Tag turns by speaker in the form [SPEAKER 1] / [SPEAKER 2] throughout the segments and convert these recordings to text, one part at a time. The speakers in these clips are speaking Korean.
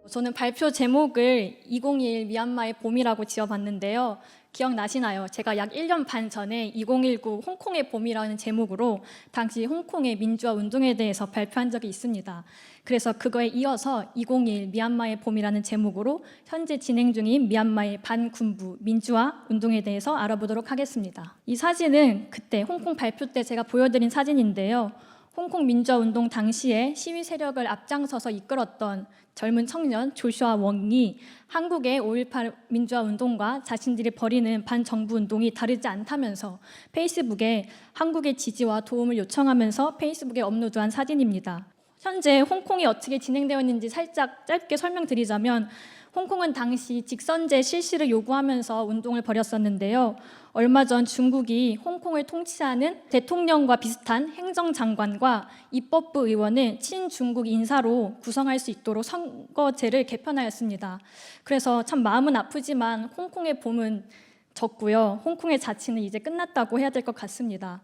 [SPEAKER 1] 저는 발표 제목을 2021 미얀마의 봄이라고 지어봤는데요. 기억나시나요? 제가 약 1년 반 전에 2019 홍콩의 봄이라는 제목으로 당시 홍콩의 민주화 운동에 대해서 발표한 적이 있습니다. 그래서 그거에 이어서 2021 미얀마의 봄이라는 제목으로 현재 진행 중인 미얀마의 반군부 민주화 운동에 대해서 알아보도록 하겠습니다. 이 사진은 그때 홍콩 발표 때 제가 보여드린 사진인데요. 홍콩 민주화 운동 당시에 시위 세력을 앞장서서 이끌었던 젊은 청년 조슈아 웡이 한국의 5.18 민주화 운동과 자신들이 벌이는 반정부 운동이 다르지 않다면서 페이스북에 한국의 지지와 도움을 요청하면서 페이스북에 업로드한 사진입니다. 현재 홍콩이 어떻게 진행되었는지 살짝 짧게 설명드리자면 홍콩은 당시 직선제 실시를 요구하면서 운동을 벌였었는데요. 얼마 전 중국이 홍콩을 통치하는 대통령과 비슷한 행정장관과 입법부 의원을 친중국 인사로 구성할 수 있도록 선거제를 개편하였습니다. 그래서 참 마음은 아프지만 홍콩의 봄은 졌고요. 홍콩의 자치는 이제 끝났다고 해야 될 것 같습니다.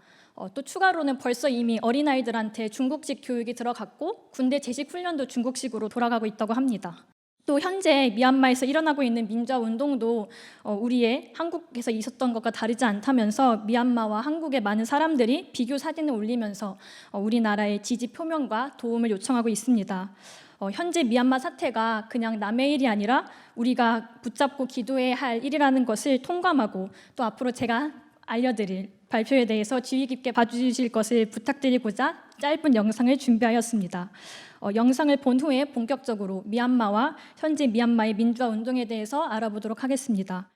[SPEAKER 1] 또 추가로는 벌써 이미 어린아이들한테 중국식 교육이 들어갔고 군대 재직 훈련도 중국식으로 돌아가고 있다고 합니다. 또 현재 미얀마에서 일어나고 있는 민주화 운동도 우리의 한국에서 있었던 것과 다르지 않다면서 미얀마와 한국의 많은 사람들이 비교 사진을 올리면서 우리나라의 지지 표명과 도움을 요청하고 있습니다. 현재 미얀마 사태가 그냥 남의 일이 아니라 우리가 붙잡고 기도해야 할 일이라는 것을 통감하고 또 앞으로 제가 알려드릴 발표에 대해서 주의 깊게 봐주실 것을 부탁드리고자 짧은 영상을 준비하였습니다. 영상을 본 후에 본격적으로 미얀마와 현재 미얀마의 민주화 운동에 대해서 알아보도록 하겠습니다.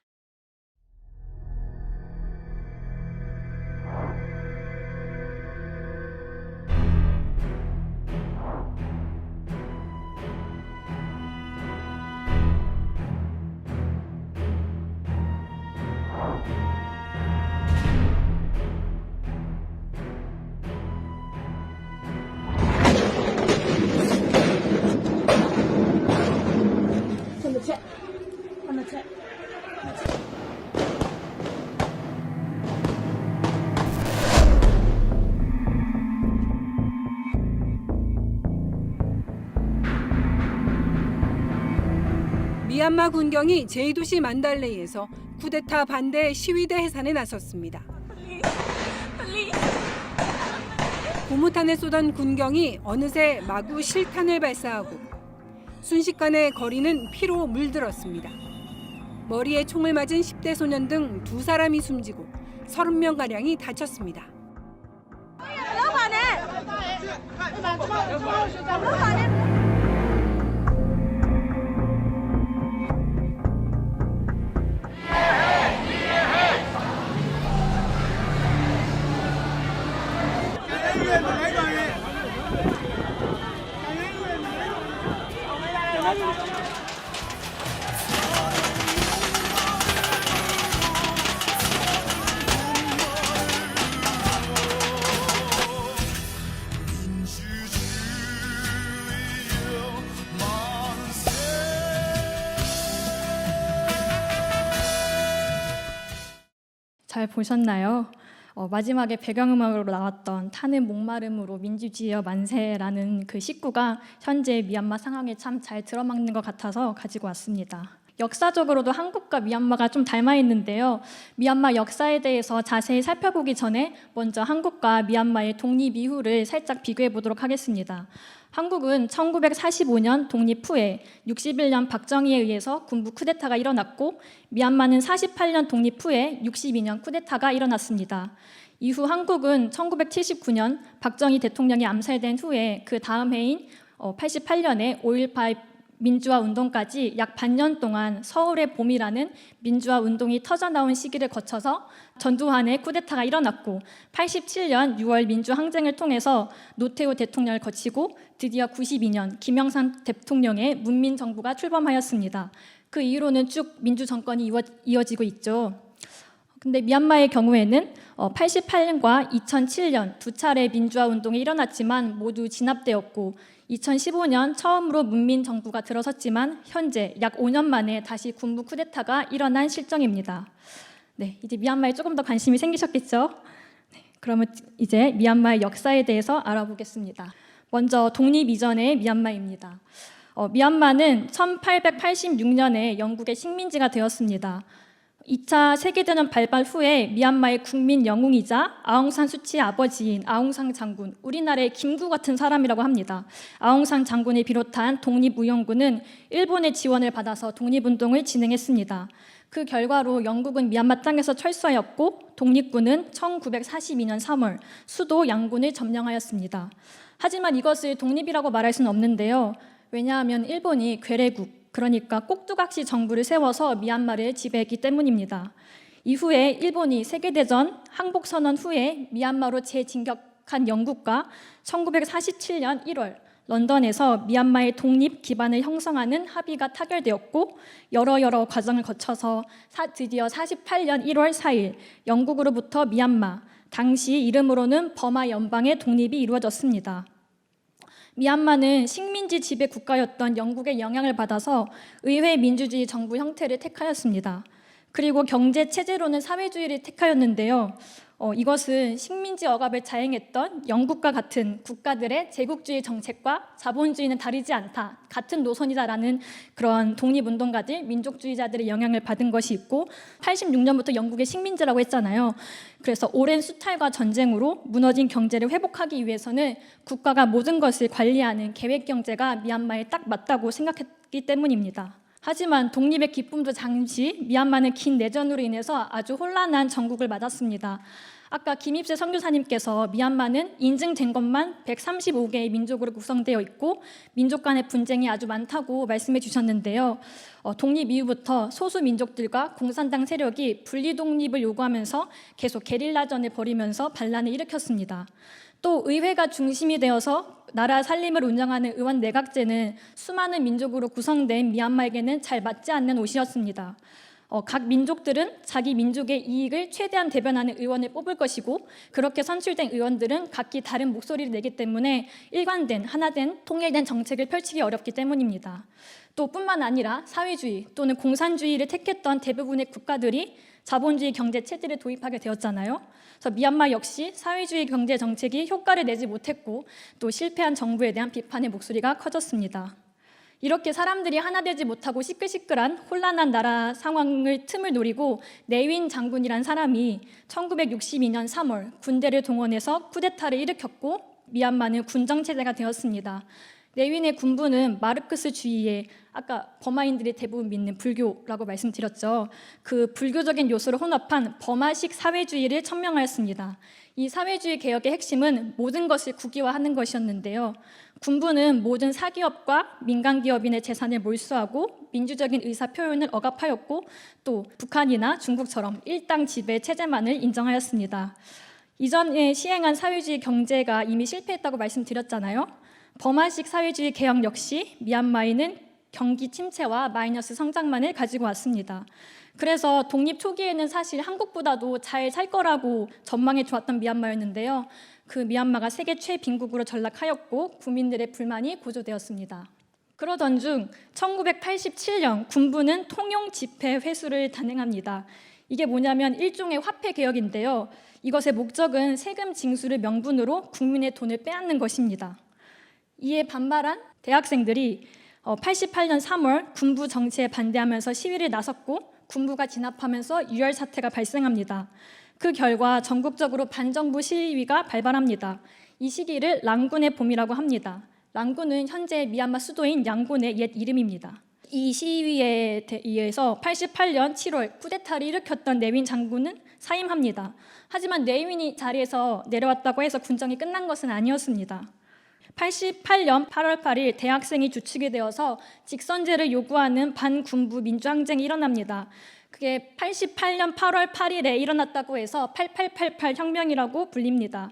[SPEAKER 2] 미얀마 군경이 제2도시 만달레이에서 쿠데타 반대 시위대 해산에 나섰습니다. 고무탄을 쏘던 군경이 어느새 마구 실탄을 발사하고 순식간에 거리는 피로 물들었습니다. 머리에 총을 맞은 10대 소년 등 2사람이 숨지고 30명가량이 다쳤습니다.
[SPEAKER 1] 잘 보셨나요? 마지막에 배경음악으로 나왔던 타는 목마름으로 민주주의여 만세라는 그 식구가 현재 미얀마 상황에 참 잘 들어맞는 것 같아서 가지고 왔습니다. 역사적으로도 한국과 미얀마가 좀 닮아 있는데요. 미얀마 역사에 대해서 자세히 살펴보기 전에 먼저 한국과 미얀마의 독립 이후를 살짝 비교해 보도록 하겠습니다. 한국은 1945년 독립 후에 61년 박정희에 의해서 군부 쿠데타가 일어났고 미얀마는 48년 독립 후에 62년 쿠데타가 일어났습니다. 이후 한국은 1979년 박정희 대통령이 암살된 후에 그 다음 해인 88년에 5.18 민주화 운동까지 약 반년 동안 서울의 봄이라는 민주화 운동이 터져나온 시기를 거쳐서 전두환의 쿠데타가 일어났고 87년 6월 민주항쟁을 통해서 노태우 대통령을 거치고 드디어 92년 김영삼 대통령의 문민정부가 출범하였습니다. 그 이후로는 쭉 민주정권이 이어지고 있죠. 근데 미얀마의 경우에는 88년과 2007년 두 차례 민주화 운동이 일어났지만 모두 진압되었고 2015년 처음으로 문민정부가 들어섰지만 현재 약 5년 만에 다시 군부 쿠데타가 일어난 실정입니다. 네, 이제 미얀마에 조금 더 관심이 생기셨겠죠? 네, 그러면 이제 미얀마의 역사에 대해서 알아보겠습니다. 먼저 독립 이전의 미얀마입니다. 미얀마는 1886년에 영국의 식민지가 되었습니다. 2차 세계대전 발발 후에 미얀마의 국민 영웅이자 아웅산 수치의 아버지인 아웅산 장군, 우리나라의 김구 같은 사람이라고 합니다. 아웅산 장군을 비롯한 독립무용군은 일본의 지원을 받아서 독립운동을 진행했습니다. 그 결과로 영국은 미얀마 땅에서 철수하였고 독립군은 1942년 3월 수도 양곤을 점령하였습니다. 하지만 이것을 독립이라고 말할 수는 없는데요. 왜냐하면 일본이 괴뢰국, 그러니까 꼭두각시 정부를 세워서 미얀마를 지배했기 때문입니다. 이후에 일본이 세계대전 항복선언 후에 미얀마로 재진격한 영국과 1947년 1월 런던에서 미얀마의 독립 기반을 형성하는 합의가 타결되었고 여러 과정을 거쳐서 드디어 48년 1월 4일 영국으로부터 미얀마, 당시 이름으로는 버마 연방의 독립이 이루어졌습니다. 미얀마는 식민지 지배 국가였던 영국의 영향을 받아서 의회 민주주의 정부 형태를 택하였습니다. 그리고 경제 체제로는 사회주의를 택하였는데요. 이것은 식민지 억압을 자행했던 영국과 같은 국가들의 제국주의 정책과 자본주의는 다르지 않다, 같은 노선이다라는 그런 독립운동가들, 민족주의자들의 영향을 받은 것이 있고 86년부터 영국의 식민지라고 했잖아요. 그래서 오랜 수탈과 전쟁으로 무너진 경제를 회복하기 위해서는 국가가 모든 것을 관리하는 계획경제가 미얀마에 딱 맞다고 생각했기 때문입니다. 하지만 독립의 기쁨도 잠시 미얀마는 긴 내전으로 인해서 아주 혼란한 전국을 맞았습니다. 아까 김입세 선교사님께서 미얀마는 인증된 것만 135개의 민족으로 구성되어 있고 민족 간의 분쟁이 아주 많다고 말씀해 주셨는데요. 독립 이후부터 소수 민족들과 공산당 세력이 분리 독립을 요구하면서 계속 게릴라전을 벌이면서 반란을 일으켰습니다. 또 의회가 중심이 되어서 나라 살림을 운영하는 의원 내각제는 수많은 민족으로 구성된 미얀마에게는 잘 맞지 않는 옷이었습니다. 각 민족들은 자기 민족의 이익을 최대한 대변하는 의원을 뽑을 것이고 그렇게 선출된 의원들은 각기 다른 목소리를 내기 때문에 일관된, 하나된, 통일된 정책을 펼치기 어렵기 때문입니다. 또 뿐만 아니라 사회주의 또는 공산주의를 택했던 대부분의 국가들이 자본주의 경제 체제를 도입하게 되었잖아요. 그래서 미얀마 역시 사회주의 경제 정책이 효과를 내지 못했고 또 실패한 정부에 대한 비판의 목소리가 커졌습니다. 이렇게 사람들이 하나 되지 못하고 시끌시끌한 혼란한 나라 상황을 틈을 노리고 네윈 장군이란 사람이 1962년 3월 군대를 동원해서 쿠데타를 일으켰고 미얀마는 군정체제가 되었습니다. 네윈의 군부는 마르크스주의에 아까 버마인들이 대부분 믿는 불교라고 말씀드렸죠. 그 불교적인 요소를 혼합한 버마식 사회주의를 천명하였습니다. 이 사회주의 개혁의 핵심은 모든 것을 국유화하는 것이었는데요. 군부는 모든 사기업과 민간기업인의 재산을 몰수하고 민주적인 의사표현을 억압하였고 또 북한이나 중국처럼 일당 지배 체제만을 인정하였습니다. 이전에 시행한 사회주의 경제가 이미 실패했다고 말씀드렸잖아요. 버마식 사회주의 개혁 역시 미얀마에는 경기 침체와 마이너스 성장만을 가지고 왔습니다. 그래서 독립 초기에는 사실 한국보다도 잘 살 거라고 전망해 좋았던 미얀마였는데요. 그 미얀마가 세계 최빈국으로 전락하였고 국민들의 불만이 고조되었습니다. 그러던 중 1987년 군부는 통용 지폐 회수를 단행합니다. 이게 뭐냐면 일종의 화폐 개혁인데요. 이것의 목적은 세금 징수를 명분으로 국민의 돈을 빼앗는 것입니다. 이에 반발한 대학생들이 88년 3월 군부 정치에 반대하면서 시위를 나섰고 군부가 진압하면서 유혈 사태가 발생합니다. 그 결과 전국적으로 반정부 시위가 발발합니다. 이 시기를 랑군의 봄이라고 합니다. 랑군은 현재 미얀마 수도인 양곤의 옛 이름입니다. 이 시위에 의해서 88년 7월 쿠데타를 일으켰던 네윈 장군은 사임합니다. 하지만 네윈이 자리에서 내려왔다고 해서 군정이 끝난 것은 아니었습니다. 88년 8월 8일 대학생이 주축이 되어서 직선제를 요구하는 반군부 민주항쟁이 일어납니다. 그게 88년 8월 8일에 일어났다고 해서 8888 혁명이라고 불립니다.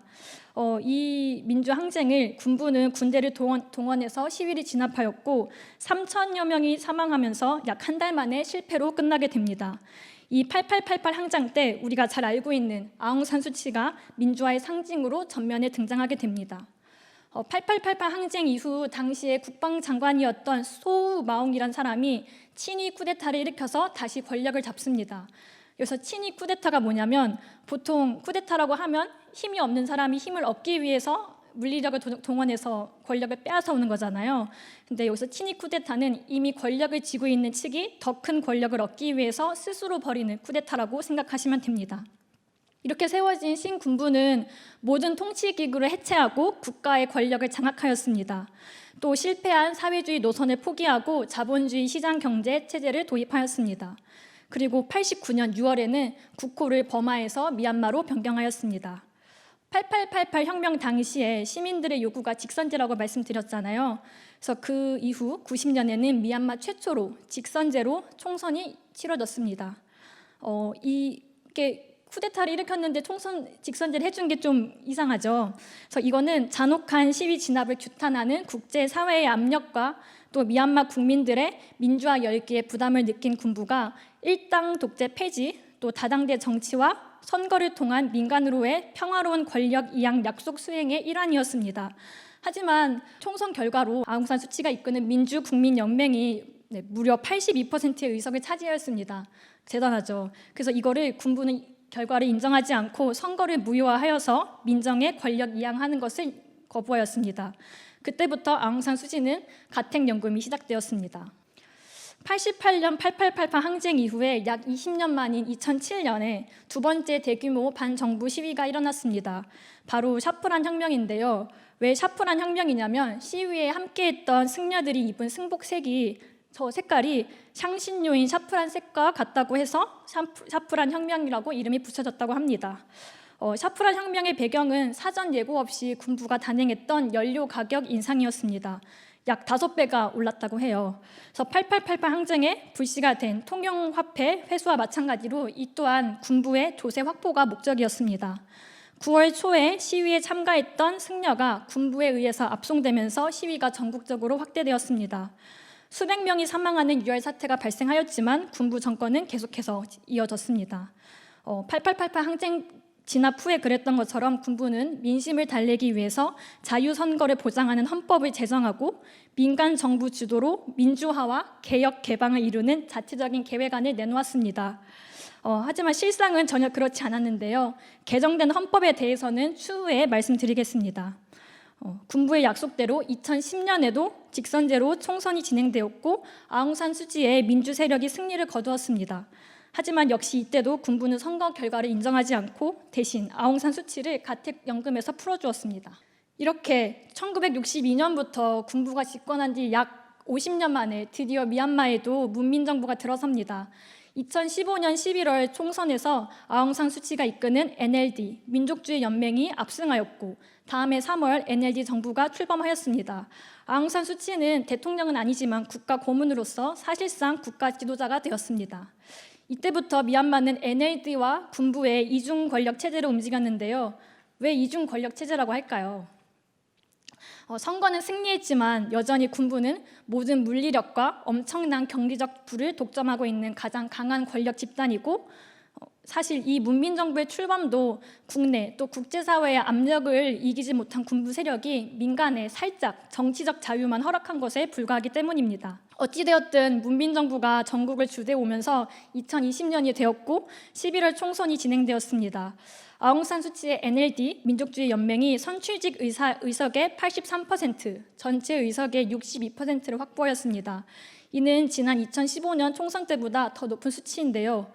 [SPEAKER 1] 이 민주항쟁을 군부는 군대를 동원해서 시위를 진압하였고 3천여 명이 사망하면서 약 한 달 만에 실패로 끝나게 됩니다. 이 8888 항쟁 때 우리가 잘 알고 있는 아웅산 수치가 민주화의 상징으로 전면에 등장하게 됩니다. 8888 항쟁 이후 당시에 국방장관이었던 소우 마옹이란 사람이 친위 쿠데타를 일으켜서 다시 권력을 잡습니다. 그래서 친위 쿠데타가 뭐냐면 보통 쿠데타라고 하면 힘이 없는 사람이 힘을 얻기 위해서 물리력을 동원해서 권력을 빼앗아 오는 거잖아요. 근데 여기서 친위 쿠데타는 이미 권력을 쥐고 있는 측이 더 큰 권력을 얻기 위해서 스스로 벌이는 쿠데타라고 생각하시면 됩니다. 이렇게 세워진 신군부는 모든 통치기구를 해체하고 국가의 권력을 장악하였습니다. 또 실패한 사회주의 노선을 포기하고 자본주의 시장 경제 체제를 도입하였습니다. 그리고 89년 6월에는 국호를 버마에서 미얀마로 변경하였습니다. 8888 혁명 당시에 시민들의 요구가 직선제라고 말씀드렸잖아요. 그래서 그 이후 90년에는 미얀마 최초로 직선제로 총선이 치러졌습니다. 이게 쿠데타를 일으켰는데 직선제를 해준 게 좀 이상하죠. 그래서 이거는 잔혹한 시위 진압을 규탄하는 국제사회의 압력과 또 미얀마 국민들의 민주화 열기에 부담을 느낀 군부가 일당 독재 폐지, 또 다당제 정치와 선거를 통한 민간으로의 평화로운 권력 이양 약속 수행의 일환이었습니다. 하지만 총선 결과로 아웅산 수치가 이끄는 민주국민연맹이 무려 82%의 의석을 차지하였습니다. 대단하죠. 그래서 이거를 군부는 결과를 인정하지 않고 선거를 무효화하여서 민정의 권력 이양하는 것을 거부하였습니다. 그때부터 아웅산 수지는 가택연금이 시작되었습니다. 88년 8888 항쟁 이후에 약 20년 만인 2007년에 두 번째 대규모 반정부 시위가 일어났습니다. 바로 샤프란 혁명인데요. 왜 샤프란 혁명이냐면 시위에 함께했던 승려들이 입은 승복색이 저 색깔이 샹신료인 샤프란 색과 같다고 해서 샤프란 혁명이라고 이름이 붙여졌다고 합니다. 샤프란 혁명의 배경은 사전 예고 없이 군부가 단행했던 연료 가격 인상이었습니다. 약 5배가 올랐다고 해요. 그래서 8888 항쟁에 불씨가 된 통용화폐 회수와 마찬가지로 이 또한 군부의 조세 확보가 목적이었습니다. 9월 초에 시위에 참가했던 승려가 군부에 의해서 압송되면서 시위가 전국적으로 확대되었습니다. 수백 명이 사망하는 유혈 사태가 발생하였지만 군부 정권은 계속해서 이어졌습니다. 8888 항쟁 진압 후에 그랬던 것처럼 군부는 민심을 달래기 위해서 자유선거를 보장하는 헌법을 제정하고 민간 정부 주도로 민주화와 개혁 개방을 이루는 자체적인 계획안을 내놓았습니다. 하지만 실상은 전혀 그렇지 않았는데요. 개정된 헌법에 대해서는 추후에 말씀드리겠습니다. 군부의 약속대로 2010년에도 직선제로 총선이 진행되었고 아웅산 수지의 민주 세력이 승리를 거두었습니다. 하지만 역시 이때도 군부는 선거 결과를 인정하지 않고 대신 아웅산 수치를 가택연금에서 풀어주었습니다. 이렇게 1962년부터 군부가 집권한 뒤 약 50년 만에 드디어 미얀마에도 문민정부가 들어섭니다. 2015년 11월 총선에서 아웅산 수치가 이끄는 NLD 민족주의 연맹이 압승하였고 다음해 3월 NLD 정부가 출범하였습니다. 아웅산 수치는 대통령은 아니지만 국가 고문으로서 사실상 국가 지도자가 되었습니다. 이때부터 미얀마는 NLD와 군부의 이중 권력 체제로 움직였는데요. 왜 이중 권력 체제라고 할까요? 선거는 승리했지만 여전히 군부는 모든 물리력과 엄청난 경제적 부를 독점하고 있는 가장 강한 권력 집단이고 사실 이 문민정부의 출범도 국내 또 국제사회의 압력을 이기지 못한 군부 세력이 민간에 살짝 정치적 자유만 허락한 것에 불과하기 때문입니다. 어찌되었든 문민정부가 전국을 주도해 오면서 2020년이 되었고 11월 총선이 진행되었습니다. 아웅산 수치의 NLD 민족주의 연맹이 선출직 의석의 83%, 전체 의석의 62%를 확보하였습니다. 이는 지난 2015년 총선 때보다 더 높은 수치인데요.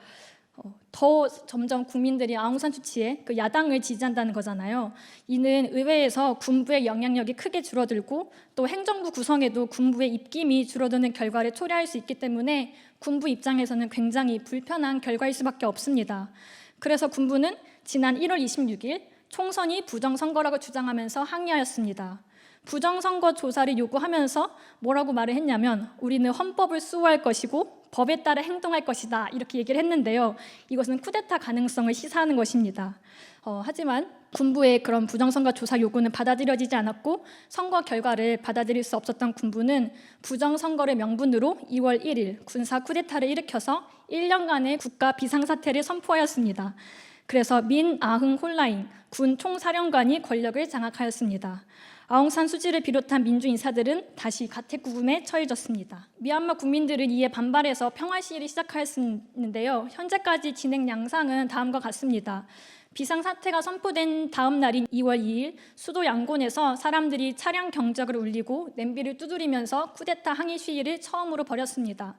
[SPEAKER 1] 더 점점 국민들이 아웅산 수치의 그 야당을 지지한다는 거잖아요. 이는 의회에서 군부의 영향력이 크게 줄어들고 또 행정부 구성에도 군부의 입김이 줄어드는 결과를 초래할 수 있기 때문에 군부 입장에서는 굉장히 불편한 결과일 수밖에 없습니다. 그래서 군부는 지난 1월 26일 총선이 부정선거라고 주장하면서 항의하였습니다. 부정선거 조사를 요구하면서 뭐라고 말을 했냐면 우리는 헌법을 수호할 것이고 법에 따라 행동할 것이다 이렇게 얘기를 했는데요. 이것은 쿠데타 가능성을 시사하는 것입니다. 하지만 군부의 그런 부정선거 조사 요구는 받아들여지지 않았고 선거 결과를 받아들일 수 없었던 군부는 부정선거를 명분으로 2월 1일 군사 쿠데타를 일으켜서 1년간의 국가 비상사태를 선포하였습니다. 그래서 민 아흥 홀라잉 군 총사령관이 권력을 장악하였습니다. 아웅산 수지를 비롯한 민주 인사들은 다시 가택구금에 처해졌습니다. 미얀마 국민들은 이에 반발해서 평화 시위를 시작하였는데요. 현재까지 진행 양상은 다음과 같습니다. 비상사태가 선포된 다음 날인 2월 2일 수도 양곤에서 사람들이 차량 경적을 울리고 냄비를 두드리면서 쿠데타 항의 시위를 처음으로 벌였습니다.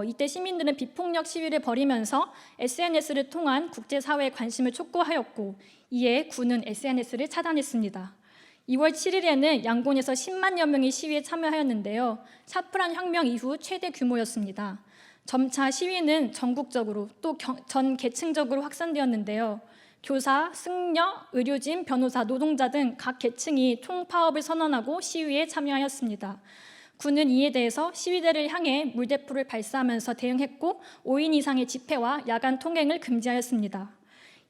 [SPEAKER 1] 이때 시민들은 비폭력 시위를 벌이면서 SNS를 통한 국제사회의 관심을 촉구하였고, 이에 군은 SNS를 차단했습니다. 2월 7일에는 양곤에서 10만여 명이 시위에 참여하였는데요. 샤프란 혁명 이후 최대 규모였습니다. 점차 시위는 전국적으로 또 전 계층적으로 확산되었는데요. 교사, 승려, 의료진, 변호사, 노동자 등 각 계층이 통파업을 선언하고 시위에 참여하였습니다. 군은 이에 대해서 시위대를 향해 물대포를 발사하면서 대응했고 5인 이상의 집회와 야간 통행을 금지하였습니다.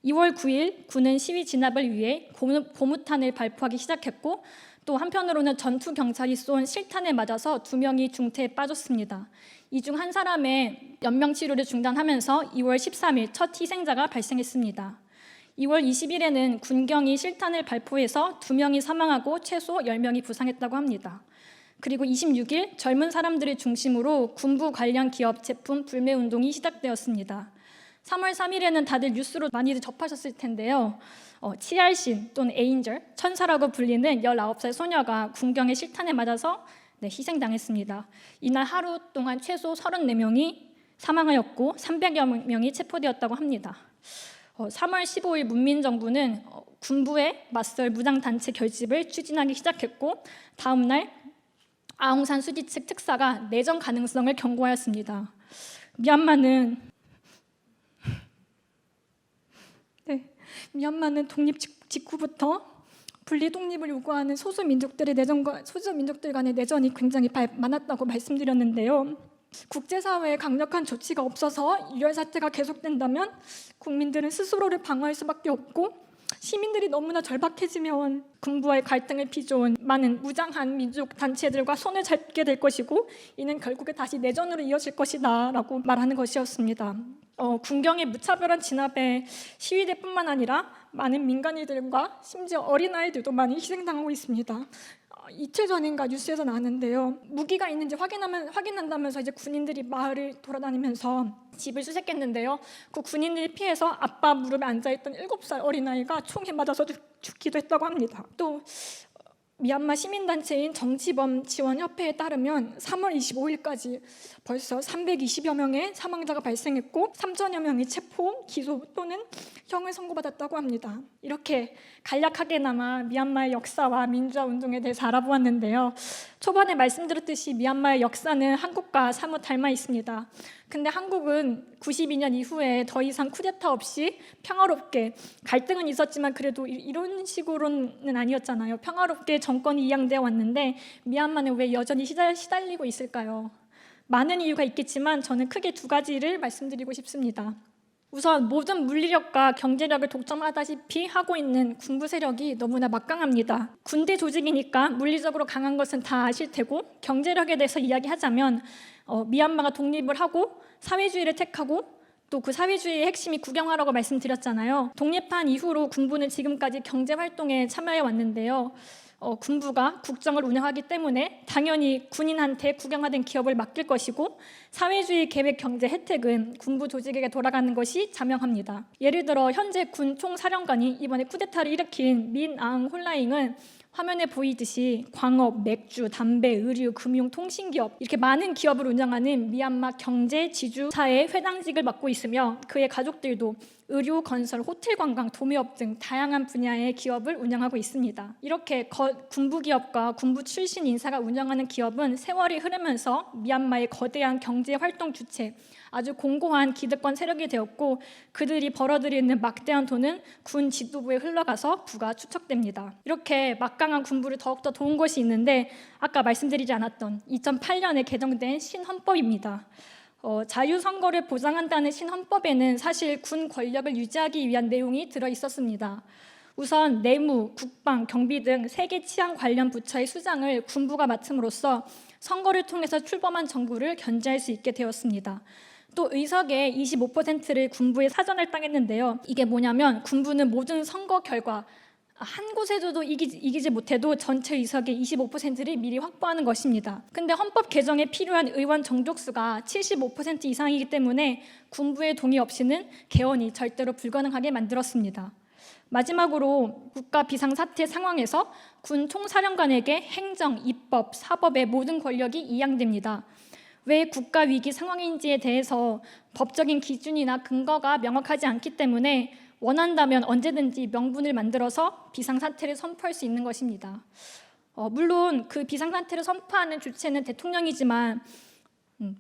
[SPEAKER 1] 2월 9일 군은 시위 진압을 위해 고무탄을 발포하기 시작했고, 또 한편으로는 전투 경찰이 쏜 실탄에 맞아서 2명이 중태에 빠졌습니다. 이 중 한 사람의 연명 치료를 중단하면서 2월 13일 첫 희생자가 발생했습니다. 2월 20일에는 군경이 실탄을 발포해서 2명이 사망하고 최소 10명이 부상했다고 합니다. 그리고 26일 젊은 사람들을 중심으로 군부 관련 기업 제품 불매 운동이 시작되었습니다. 3월 3일에는 다들 뉴스로 많이들 접하셨을 텐데요. 치알신 또는 에인절, 천사라고 불리는 19살 소녀가 군경의 실탄에 맞아서 희생당했습니다. 이날 하루 동안 최소 34명이 사망하였고 300여 명이 체포되었다고 합니다. 3월 15일 문민정부는 군부에 맞설 무장단체 결집을 추진하기 시작했고, 다음 날 아웅산 수지 측 특사가 내전 가능성을 경고하였습니다. 미얀마는 독립 직후부터 분리 독립을 요구하는 소수민족들 간의 내전이 굉장히 많았다고 말씀드렸는데요. 국제사회의 강력한 조치가 없어서 이열 사태가 계속된다면 국민들은 스스로를 방어할 수밖에 없고, 시민들이 너무나 절박해지면 군부와의 갈등을 빚어온 많은 무장한 민족 단체들과 손을 잡게 될 것이고, 이는 결국에 다시 내전으로 이어질 것이다 라고 말하는 것이었습니다. 군경의 무차별한 진압에 시위대뿐만 아니라 많은 민간인들과 심지어 어린아이들도 많이 희생당하고 있습니다. 이틀 전인가 뉴스에서 나왔는데요. 무기가 있는지 확인한다면서 이제 군인들이 마을을 돌아다니면서 집을 수색했는데요. 그 군인들이 피해서 아빠 무릎에 앉아있던 7살 어린아이가 총에 맞아서 죽기도 했다고 합니다. 또 미얀마 시민단체인 정치범 지원협회에 따르면 3월 25일까지 벌써 320여 명의 사망자가 발생했고 3천여 명이 체포, 기소 또는 형을 선고받았다고 합니다. 이렇게 간략하게나마 미얀마의 역사와 민주화 운동에 대해서 알아보았는데요. 초반에 말씀드렸듯이 미얀마의 역사는 한국과 사뭇 닮아 있습니다. 근데 한국은 92년 이후에 더 이상 쿠데타 없이 평화롭게, 갈등은 있었지만 그래도 이런 식으로는 아니었잖아요. 평화롭게 정권이 이양되어 왔는데 미얀마는 왜 여전히 시달리고 있을까요? 많은 이유가 있겠지만 저는 크게 2가지를 말씀드리고 싶습니다. 우선 모든 물리력과 경제력을 독점하다시피 하고 있는 군부 세력이 너무나 막강합니다. 군대 조직이니까 물리적으로 강한 것은 다 아실 테고, 경제력에 대해서 이야기하자면 미얀마가 독립을 하고 사회주의를 택하고, 또 그 사회주의의 핵심이 국영화라고 말씀드렸잖아요. 독립한 이후로 군부는 지금까지 경제활동에 참여해 왔는데요. 군부가 국정을 운영하기 때문에 당연히 군인한테 국영화된 기업을 맡길 것이고, 사회주의 계획 경제 혜택은 군부 조직에게 돌아가는 것이 자명합니다. 예를 들어 현재 군 총사령관이 이번에 쿠데타를 일으킨 민 앙 홀라잉은 화면에 보이듯이 광업, 맥주, 담배, 의류, 금융, 통신기업, 이렇게 많은 기업을 운영하는 미얀마 경제 지주사의 회장직을 맡고 있으며, 그의 가족들도 의료, 건설, 호텔 관광, 도매업 등 다양한 분야의 기업을 운영하고 있습니다. 이렇게 군부 기업과 군부 출신 인사가 운영하는 기업은 세월이 흐르면서 미얀마의 거대한 경제 활동 주체, 아주 공고한 기득권 세력이 되었고, 그들이 벌어들이는 막대한 돈은 군 지도부에 흘러가서 부가 축적됩니다. 이렇게 막강한 군부를 더욱더 도운 것이 있는데, 아까 말씀드리지 않았던 2008년에 개정된 신헌법입니다. 자유선거를 보장한다는 신헌법에는 사실 군 권력을 유지하기 위한 내용이 들어있었습니다. 우선 내무, 국방, 경비 등 세계 치안 관련 부처의 수장을 군부가 맡음으로써 선거를 통해서 출범한 정부를 견제할 수 있게 되었습니다. 또 의석의 25%를 군부에 사전을 땅했는데요. 이게 뭐냐면 군부는 모든 선거 결과 한 곳에서도 이기지 못해도 전체 의석의 25%를 미리 확보하는 것입니다. 근데 헌법 개정에 필요한 의원 정족수가 75% 이상이기 때문에 군부의 동의 없이는 개헌이 절대로 불가능하게 만들었습니다. 마지막으로 국가 비상사태 상황에서 군 총사령관에게 행정, 입법, 사법의 모든 권력이 이양됩니다. 왜 국가위기 상황인지에 대해서 법적인 기준이나 근거가 명확하지 않기 때문에 원한다면 언제든지 명분을 만들어서 비상사태를 선포할 수 있는 것입니다. 물론 그 비상사태를 선포하는 주체는 대통령이지만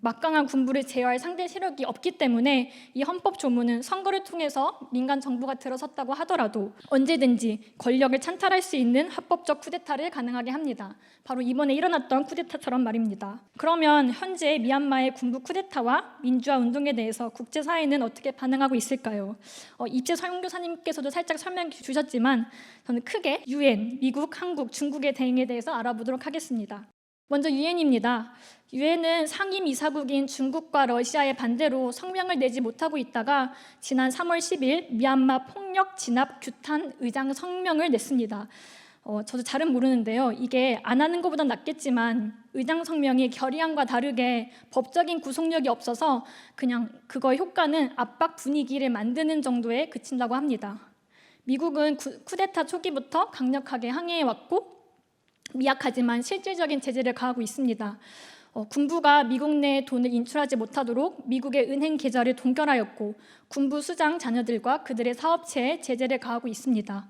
[SPEAKER 1] 막강한 군부를 제어할 상대 세력이 없기 때문에 이 헌법 조문은 선거를 통해서 민간 정부가 들어섰다고 하더라도 언제든지 권력을 찬탈할 수 있는 합법적 쿠데타를 가능하게 합니다. 바로 이번에 일어났던 쿠데타처럼 말입니다. 그러면 현재 미얀마의 군부 쿠데타와 민주화 운동에 대해서 국제사회는 어떻게 반응하고 있을까요? 입재 설교사님께서도 살짝 설명해 주셨지만 저는 크게 UN, 미국, 한국, 중국의 대응에 대해서 알아보도록 하겠습니다. 먼저 유엔입니다. 유엔은 상임이사국인 중국과 러시아의 반대로 성명을 내지 못하고 있다가 지난 3월 10일 미얀마 폭력 진압 규탄 의장 성명을 냈습니다. 저도 잘은 모르는데요. 이게 안 하는 것보단 낫겠지만 의장 성명이 결의안과 다르게 법적인 구속력이 없어서 그냥 그거의 효과는 압박 분위기를 만드는 정도에 그친다고 합니다. 미국은 쿠데타 초기부터 강력하게 항의해왔고 미약하지만 실질적인 제재를 가하고 있습니다. 군부가 미국 내에 돈을 인출하지 못하도록 미국의 은행 계좌를 동결하였고 군부 수장 자녀들과 그들의 사업체에 제재를 가하고 있습니다.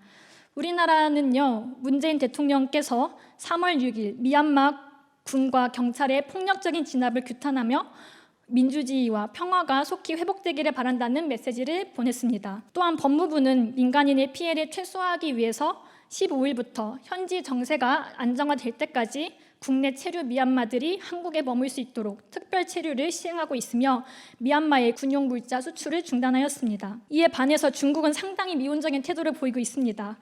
[SPEAKER 1] 우리나라는요, 문재인 대통령께서 3월 6일 미얀마 군과 경찰의 폭력적인 진압을 규탄하며 민주주의와 평화가 속히 회복되기를 바란다는 메시지를 보냈습니다. 또한 법무부는 민간인의 피해를 최소화하기 위해서 15일부터 현지 정세가 안정화될 때까지 국내 체류 미얀마들이 한국에 머물 수 있도록 특별 체류를 시행하고 있으며 미얀마의 군용 물자 수출을 중단하였습니다. 이에 반해서 중국은 상당히 미온적인 태도를 보이고 있습니다.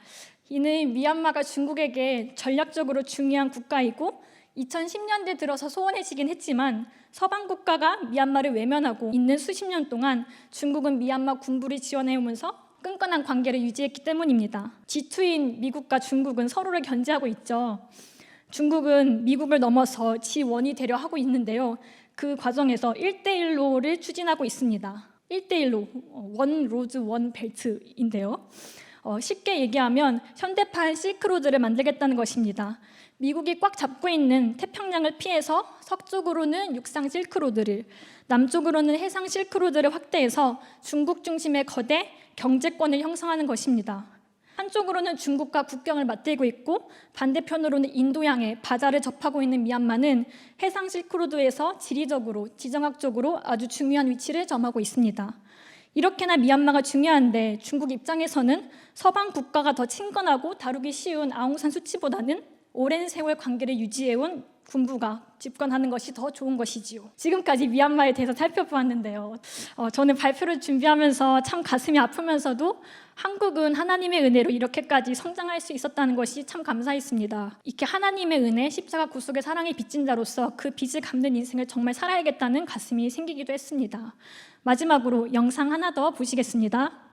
[SPEAKER 1] 이는 미얀마가 중국에게 전략적으로 중요한 국가이고 2010년대 들어서 소원해지긴 했지만 서방 국가가 미얀마를 외면하고 있는 수십 년 동안 중국은 미얀마 군부를 지원해오면서 끈끈한 관계를 유지했기 때문입니다. G2인 미국과 중국은 서로를 견제하고 있죠. 중국은 미국을 넘어서 G1이 되려 하고 있는데요. 그 과정에서 1대1로를 추진하고 있습니다. 1대1로, 원 로즈 원 벨트인데요. 쉽게 얘기하면 현대판 실크로드를 만들겠다는 것입니다. 미국이 꽉 잡고 있는 태평양을 피해서 서쪽으로는 육상 실크로드를, 남쪽으로는 해상 실크로드를 확대해서 중국 중심의 거대 경제권을 형성하는 것입니다. 한쪽으로는 중국과 국경을 맞대고 있고 반대편으로는 인도양의 바다를 접하고 있는 미얀마는 해상 실크로드에서 지리적으로, 지정학적으로 아주 중요한 위치를 점하고 있습니다. 이렇게나 미얀마가 중요한데 중국 입장에서는 서방 국가가 더 친근하고 다루기 쉬운 아웅산 수치보다는 오랜 세월 관계를 유지해온 군부가 집권하는 것이 더 좋은 것이지요. 지금까지 미얀마에 대해서 살펴보았는데요. 저는 발표를 준비하면서 참 가슴이 아프면서도 한국은 하나님의 은혜로 이렇게까지 성장할 수 있었다는 것이 참 감사했습니다. 이렇게 하나님의 은혜, 십자가 구속의 사랑에 빚진 자로서 그 빚을 갚는 인생을 정말 살아야겠다는 가슴이 생기기도 했습니다. 마지막으로 영상 하나 더 보시겠습니다.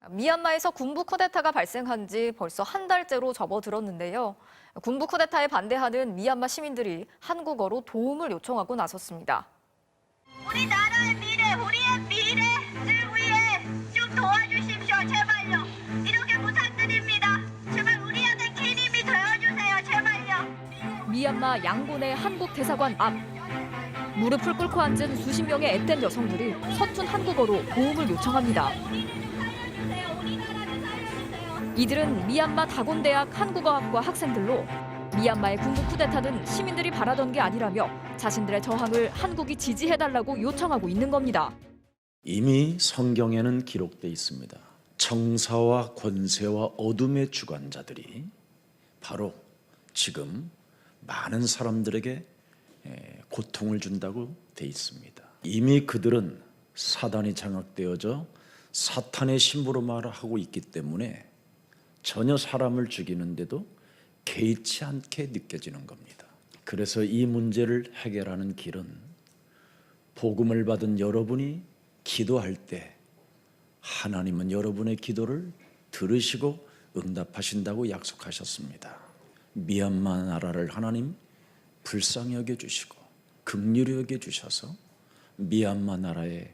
[SPEAKER 3] 미얀마에서 군부 쿠데타가 발생한 지 벌써 한 달째로 접어들었는데요. 군부 쿠데타에 반대하는 미얀마 시민들이 한국어로 도움을 요청하고 나섰습니다.
[SPEAKER 4] 우리나라의 미래, 우리의 미래를 위해 좀 도와주십시오. 제발요. 이렇게 부탁드립니다. 제발 우리 아들 큰 힘이 되어주세요. 제발요.
[SPEAKER 3] 미얀마 양곤의 한국 대사관 앞. 무릎을 꿇고 앉은 수십 명의 앳된 여성들이 서툰 한국어로 도움을 요청합니다. 이들은 미얀마 다곤대학 한국어학과 학생들로 미얀마의 군부 쿠데타는 시민들이 바라던 게 아니라며 자신들의 저항을 한국이 지지해달라고 요청하고 있는 겁니다.
[SPEAKER 5] 이미 성경에는 기록돼 있습니다. 정사와 권세와 어둠의 주관자들이 바로 지금 많은 사람들에게 고통을 준다고 돼 있습니다. 이미 그들은 사단이 장악되어져 사탄의 신부로 말하고 있기 때문에 전혀 사람을 죽이는데도 개의치 않게 느껴지는 겁니다. 그래서 이 문제를 해결하는 길은 복음을 받은 여러분이 기도할 때 하나님은 여러분의 기도를 들으시고 응답하신다고 약속하셨습니다. 미얀마 나라를 하나님 불쌍히 여겨주시고 긍휼히 여겨주셔서 미얀마 나라의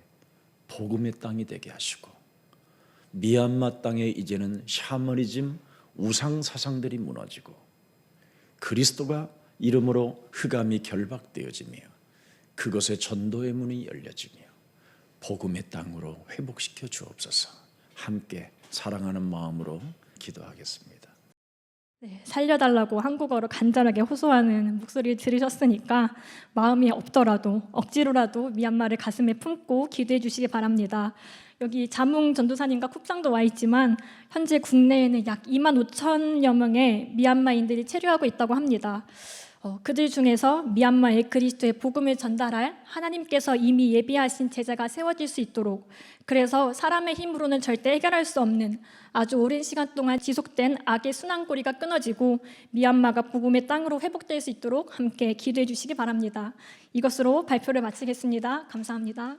[SPEAKER 5] 복음의 땅이 되게 하시고 미얀마 땅에 이제는 샤머니즘 우상 사상들이 무너지고 그리스도가 이름으로 흑암이 결박되어지며 그것의 전도의 문이 열려지며 복음의 땅으로 회복시켜 주옵소서. 함께 사랑하는 마음으로 기도하겠습니다.
[SPEAKER 1] 네, 살려달라고 한국어로 간절하게 호소하는 목소리를 들으셨으니까 마음이 없더라도 억지로라도 미얀마를 가슴에 품고 기도해 주시기 바랍니다. 여기 자몽 전도사님과 국장도 와 있지만 현재 국내에는 약 2만 5천여 명의 미얀마인들이 체류하고 있다고 합니다. 그들 중에서 미얀마에 그리스도의 복음을 전달할 하나님께서 이미 예비하신 제자가 세워질 수 있도록, 그래서 사람의 힘으로는 절대 해결할 수 없는 아주 오랜 시간 동안 지속된 악의 순환고리가 끊어지고 미얀마가 복음의 땅으로 회복될 수 있도록 함께 기도해 주시기 바랍니다. 이것으로 발표를 마치겠습니다. 감사합니다.